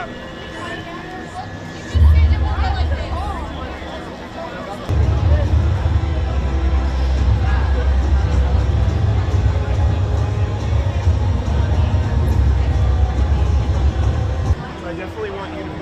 I definitely want you to be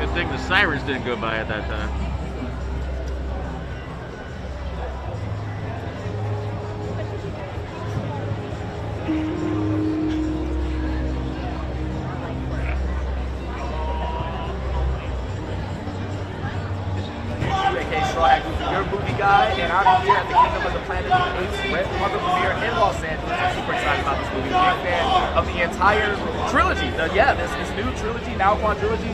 Good thing the sirens didn't go by at that time. You're a movie guy, and I'm here at the Kingdom of the Planet of the Apes premiere in Los Angeles. I'm super excited about this movie. Big fan of the entire trilogy. This new trilogy, now quadrilogy.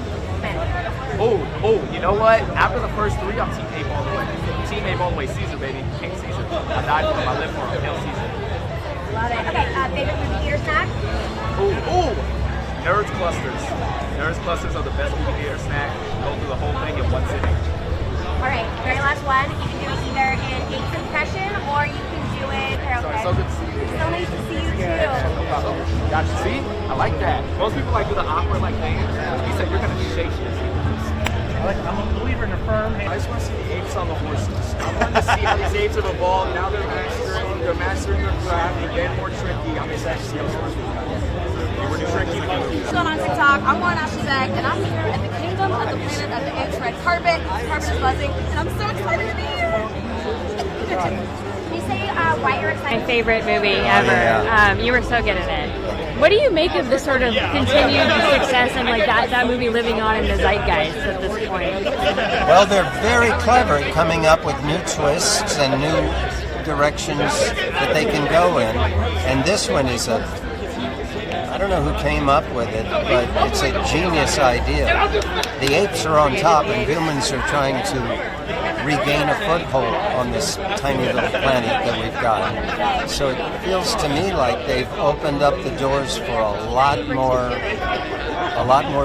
You know what? After the first three, I'm Team Ape all the way. Team Ape all the way. Caesar, baby. King Caesar. I died for him. I live for him. Hail Caesar. Love it. Okay, favorite movie theater snack? Nerds Clusters. Nerds Clusters are the best movie theater snack. Go through the whole thing in one sitting. All right, very last one. You can do it either in Apes impression or you can do it. Sorry, so good to see you. So nice to see you too. No problem. Gotcha. See? I like that. Most people like do the awkward like thing. He said you're gonna shake this. I'm a believer in a firm hand. I just want to see the apes on the horses. I want to see how these apes have evolved. Now they're mastering their craft and getting more tricky. I'm excited to see how it's going to be. We're tricky to go. What's going on TikTok? I'm Lauren Ashley Zach, and I'm here at the Kingdom of the Planet of the Apes red carpet. The carpet is buzzing, and I'm so excited to be here. Can you say why you're excited? My favorite movie ever. You were so good at it. What do you make of the sort of continued success and like that movie living on in the zeitgeist at this point? Well, they're very clever at coming up with new twists and new directions that they can go in. And this one is I don't know who came up with it, but it's a genius idea. The apes are on top and humans are trying to regain a foothold on this tiny little planet that we've got. So it feels to me like they've opened up the doors for a lot more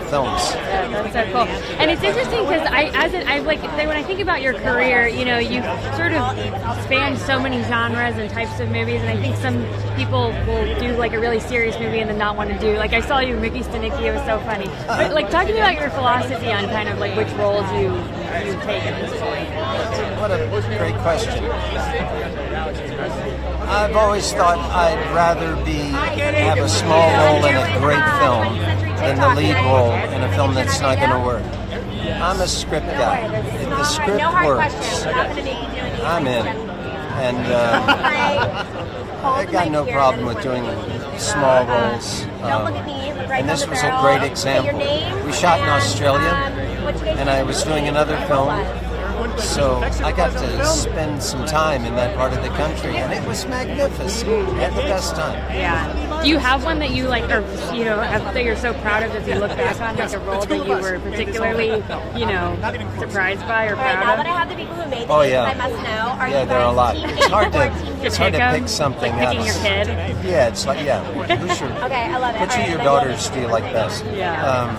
films. Yeah, that's so cool. And it's interesting because when I think about your career, you know, you sort of span so many genres and types of movies, and I think some people will do like a really serious movie and then not want to do, like I saw you Mickey Stanicki, it was so funny. But like talking about your philosophy on kind of like which roles you take at this point. What a great question. I've always thought I'd rather have a small role in a great film than the lead role in a film that's not going to work. I'm a script guy. If the script works, I'm in. And I got no problem with doing small roles. Don't look at me. Look right And down this the was a barrel. great Say example. your name We shot in and, Australia, what's your name? and I was doing another film, so I got to spend some time in that part of the country, and it was magnificent. I had the best time. Yeah. Do you have one that you like, or that you're so proud of that you look back on, like a role that you were particularly, surprised by or All right, now proud that I of? have the people who made Oh, these, yeah. I must know. Are Yeah, you there are a lot. guys team It's hard Ape or to team it's hard to pick 'em? pick something Like picking out. your kid? Yeah, it's like who's your Okay, I love it. which All of right, your then daughters do you like best? Yeah.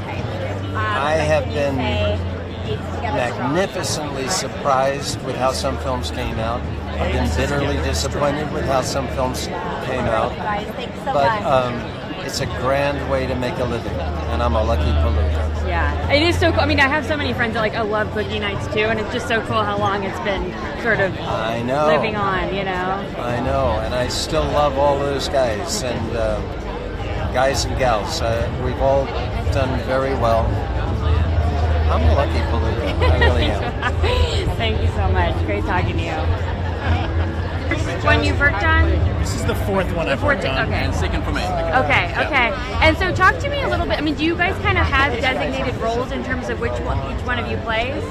I have been Apes together magnificently surprised with how some films came out. I've been bitterly disappointed with how some films came out. strong. Guys, thanks so But much. it's a grand way to make a living, and I'm a lucky palooka. Yeah, it is so cool. I mean, I have so many friends that I love boogie nights too, and it's just so cool how long it's been sort of I know. living on, I know, and I still love all those guys and guys and gals. We've all done very well. I'm a lucky palooka. I really am. Thank you so much. Great talking to you. Which one you've worked on? This is the fourth one I've worked on. Okay. Second from me. Okay. And so talk to me a little bit. I mean, do you guys kind of have designated roles in terms of each one of you plays?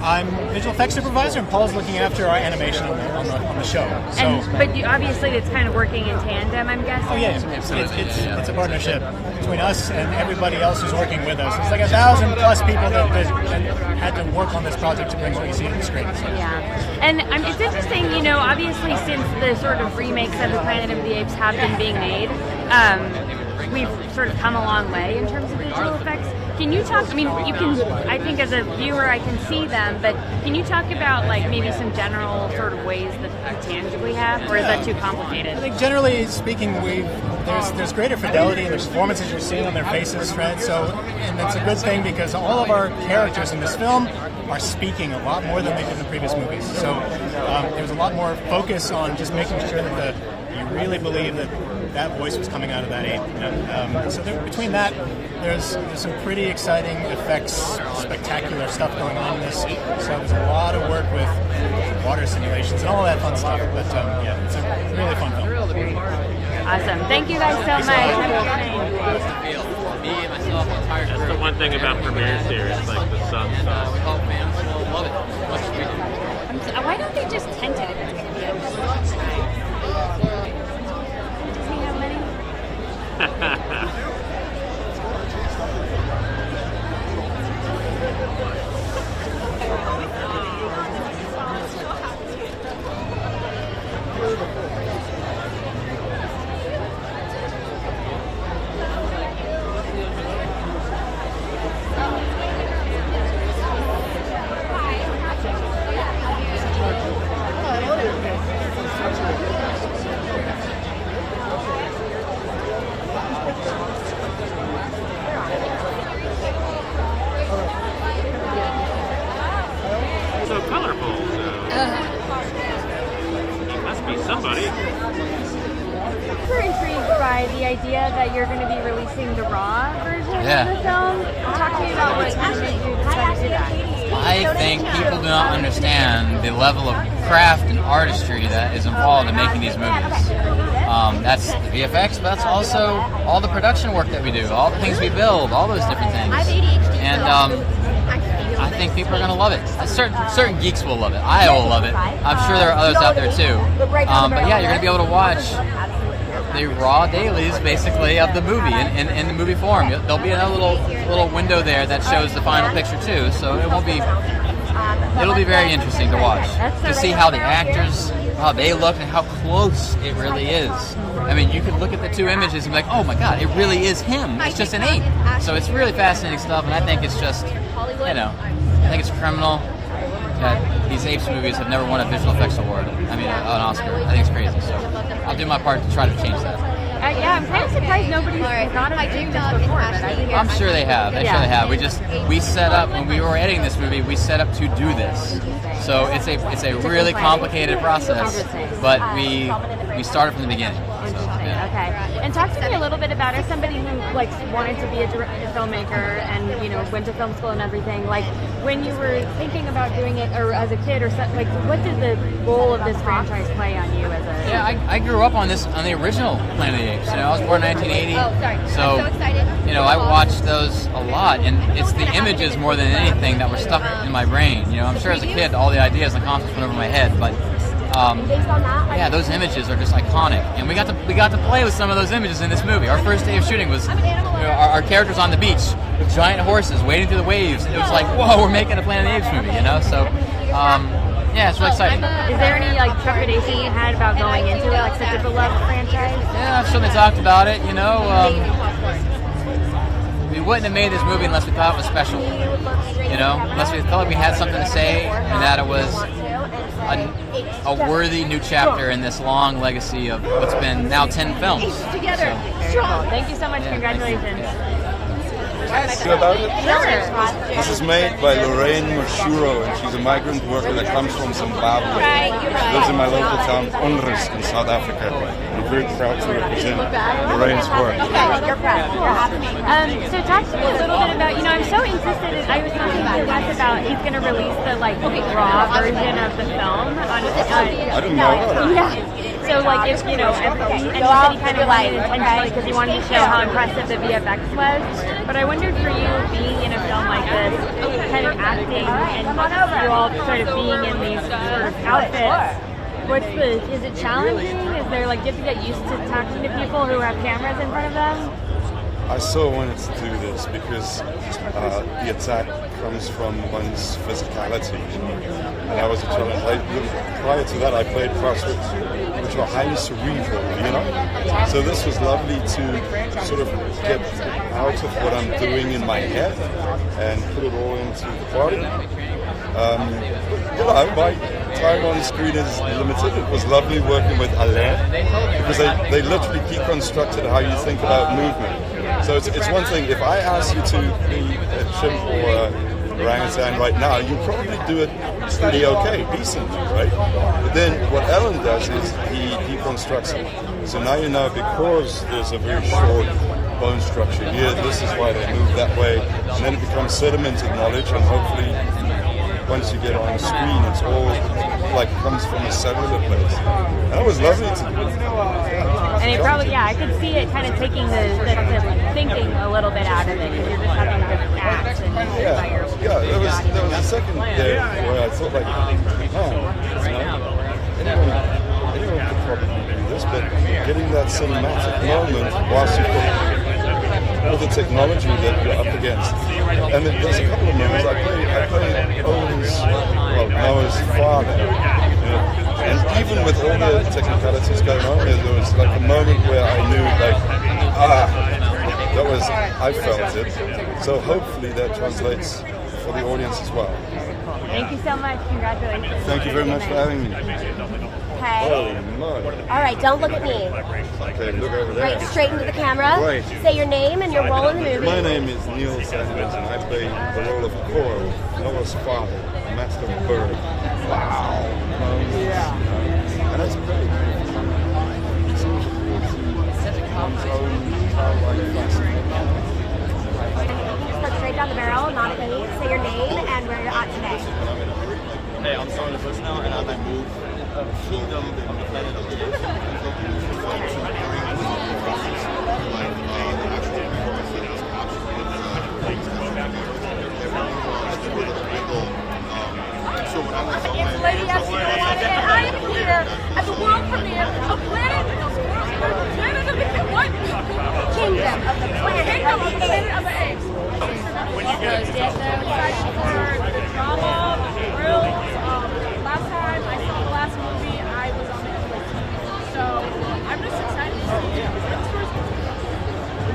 I'm visual effects supervisor, and Paul's looking after our animation on the show. So, But obviously it's kind of working in tandem, I'm guessing. oh yeah, it's a partnership between us and everybody else who's working with us. It's like 1,000+ people that had to work on this project to bring what you see on the screen. So. Yeah, and it's interesting, obviously since the sort of remakes of the Planet of the Apes have been being made, we've sort of come a long way in terms of visual effects. Can you talk, I mean, you can, I think as a viewer I can see them, but can you talk about like maybe some general sort of ways that you tangibly have, or is that too complicated? I think generally speaking, there's greater fidelity in the performances you're seeing on their faces, right? So, and that's a good thing because all of our characters in this film are speaking a lot more than they did in the previous movies. So there's a lot more focus on just making sure that you really believe that voice was coming out of that ape. So between that, there's some pretty exciting effects, spectacular stuff going on in this. So there's a lot of work with water simulations and all of that fun stuff. But yeah, it's a really fun film. Awesome. Thank you guys so much. Have a good night. That's the one thing about premieres here. It's like the sun stuff. Why don't they just tent it if it's going to be open? Does he have many? So colorful. So. He must be somebody. Super intrigued by the idea that you're going to be releasing the raw version of the film. Talk to me about what made you decide to do that. I think people do not understand the level of craft and artistry that is involved in making these movies. That's the VFX, but that's also all the production work that we do, all the things we build, all those different things. And I think people are going to love it. Certain geeks will love it. I will love it. I'm sure there are others out there too. But yeah, you're going to be able to watch the raw dailies, basically, of the movie in the movie form. There'll be another little window there that shows the final picture too. So it'll be very interesting to watch, to see how the actors, how they look, and how close it really is. I mean, you could look at the two images and be like, oh my god, it really is him. It's just an ape. So it's really fascinating stuff, and I think it's just, I think it's criminal that these Apes movies have never won a visual effects award. I mean, an Oscar. I think it's crazy. So I'll do my part to try to change that. Yeah, I'm kind of surprised nobody's thought of doing this before, but I think I'm sure they have. They We set up, when we were editing this movie, we set up to do this. So it's a really complicated process, but we started from the beginning. So. Yeah. Okay. And talk to me a little bit about, as somebody who like wanted to be a filmmaker and went to film school and everything. Like when you were thinking about doing it, or as a kid, or something, like what did the role of this franchise play on you as a? Yeah, I grew up on the original Planet of the Apes. I was born in 1980. Oh, sorry. So I'm so excited. I watched those a lot, and it's the images more than anything that were stuck in my brain. I'm sure as a kid all the ideas and concepts went over my head, but yeah, those images are just iconic, and we got to play with some of those images in this movie. Our first day of shooting was our characters on the beach with giant horses wading through the waves. It was like, whoa, we're making a Planet of the Apes movie, So yeah, it's really exciting. Is there any trepidation you had about going into it, like such a beloved franchise? Yeah, I've certainly talked about it. We wouldn't have made this movie unless we thought it was special. Unless we felt like we had something to say and that it was a worthy new chapter in this long legacy of what's been now 10 films. Together. Strong. Thank you so much. Congratulations. About it? Sure. This is made by Lorraine Mashuro, and she's a migrant worker that comes from Zimbabwe. Lives in my local town, Onrus, in South Africa. I'm very proud to represent Lorraine's work. You're proud. You're happy. So talk to me a little bit about, I'm so interested in, I was talking to Wes about he's going to release the raw version of the film. I didn't know that. Yeah. So if, and he said he kind of wanted it intentionally because he wanted to show how impressive the VFX was. But I wondered for you, being in a film like this, kind of acting, and you all sort of being in these sort of outfits, is it challenging? Is there, do you have to get used to talking to people who have cameras in front of them? I so wanted to do this because the attack comes from one's physicality, and that was a challenge. Prior to that, I played parts which were highly cerebral, So this was lovely to sort of get out of what I'm doing in my head and put it all into the body. My time on screen is limited. It was lovely working with Alain because they literally deconstructed how you think about movement. So it's one thing, if I ask you to be a chimp or a orangutan right now, you probably do it pretty okay, decently, right? But then what Alan does is he deconstructs it. So now you know, because there's a very short bone structure here, this is why they move that way, and then it becomes sedimented knowledge, and hopefully once you get on screen, it's all comes from a cellular place. And it was lovely to and it probably, I could see it kind of taking the thinking a little bit out of it because you're just having to act and there was a second there where I thought anyone could probably do this, but getting that cinematic moment whilst you've got all the technology that you're up against. And there's a couple of moments I played Noah's father. And even with all the technicalities going on, there was a moment where I knew I felt it. So hopefully that translates for the audience as well. Thank you so much. Congratulations. Thank you very much for having me. Okay. Oh, no. All right, don't look at me. Okay, look over there. Right, straight into the camera. Right. Say your name and your role in the movie. My name is Neil Sanders, and I play the role of Coral, Noah's father, master bird. Wow. And that's great. Just look straight down the barrel, not at me. Say your name and where you're at today. Hey, I'm Sarah Bush now, and I'm at Move Kingdom on the Planet of the Apes. It's Lady Epsilon, and I am here at the world premiere of Planet of the Kingdom of the Planet of the Apes. When you guys excited for the drama, the thrills. Last time I saw the last movie, I was on the Netflix. So I'm just excited to see it.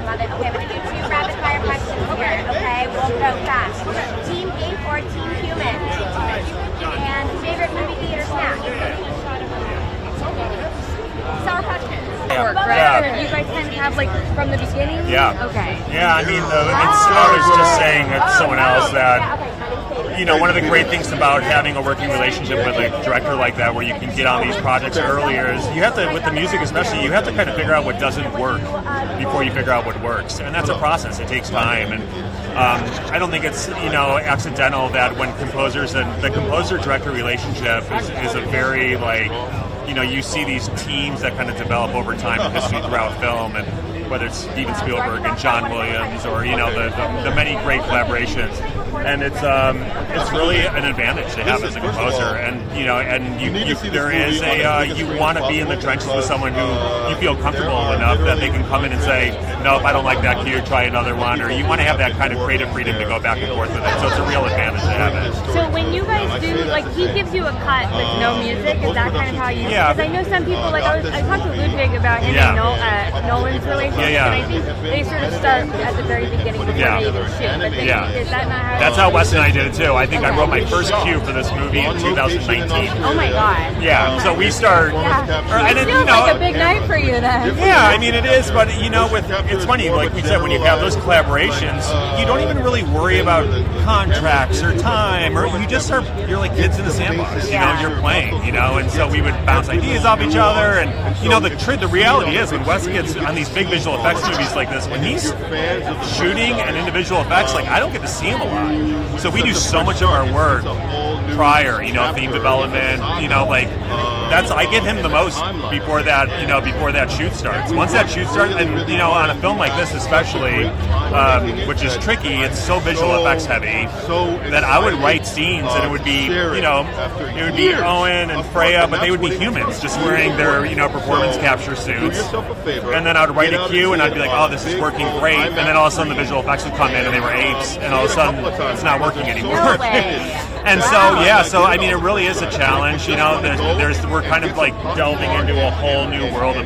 Love it. Okay, I'm going to do 2 rapid fire questions here. Okay, we'll go fast. Team Ape or Team Human? And favorite movie theater snack? Sour Patch Kids. You guys kind of have from the beginning? Yeah. Okay. Yeah, I was just saying to someone else that one of the great things about having a working relationship with a director like that, where you can get on these projects earlier, is you have to, with the music especially, you have to kind of figure out what doesn't work before you figure out what works, and that's a process. It takes time, and I don't think it's accidental that when composers and the composer-director relationship is a very you see these teams that kind of develop over time in history throughout film, and whether it's Steven Spielberg and John Williams, or the many great collaborations, and it's really an advantage to have as a composer, and you want to be in the trenches with someone who you feel comfortable enough that they can come in and say, nope, I don't like that cue, try another one, or you want to have that kind of creative freedom to go back and forth with it. So it's a real advantage to have it. So when you guys do, he gives you a cut with no music, is that kind of how you? Yeah. Because I know some people, I talked to Ludwig about him and Nolan's relationship, and I think they sort of start at the very beginning before they even shoot. But is that not how? That's how Wes and I did it too. I think I wrote my first cue for this movie in 2019. Oh my god. Yeah. So we start. And it feels like a big night for you then. Yeah, I mean it is, but it's funny. Like we said, when you have those collaborations, you don't even really worry about contracts or time, or you're like kids in the sandbox. You're playing. And so we would bounce ideas off each other, and the reality is when Wes gets on these big visual effects movies like this, when he's shooting and individual effects, I don't get to see him a lot. So we do so much of our work prior, theme development, I get him the most before that shoot starts. Once that shoot starts, and on a film like this especially, which is tricky, it's so visual effects heavy that I would write scenes and it would be, it would be Owen and Freya, but they would be humans just wearing their, performance capture suits. And then I would write a cue and I'd be like, oh, this is working great. And then all of a sudden the visual effects would come in and they were apes, and all of a sudden it's not working anymore. And so I mean, it really is a challenge. We're kind of delving into a whole new world of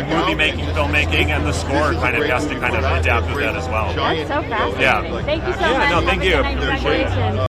movie making, filmmaking, and the score kind of has to kind of adapt with that as well. That's so fascinating. Yeah. Thank you so much. No, thank you. Congratulations.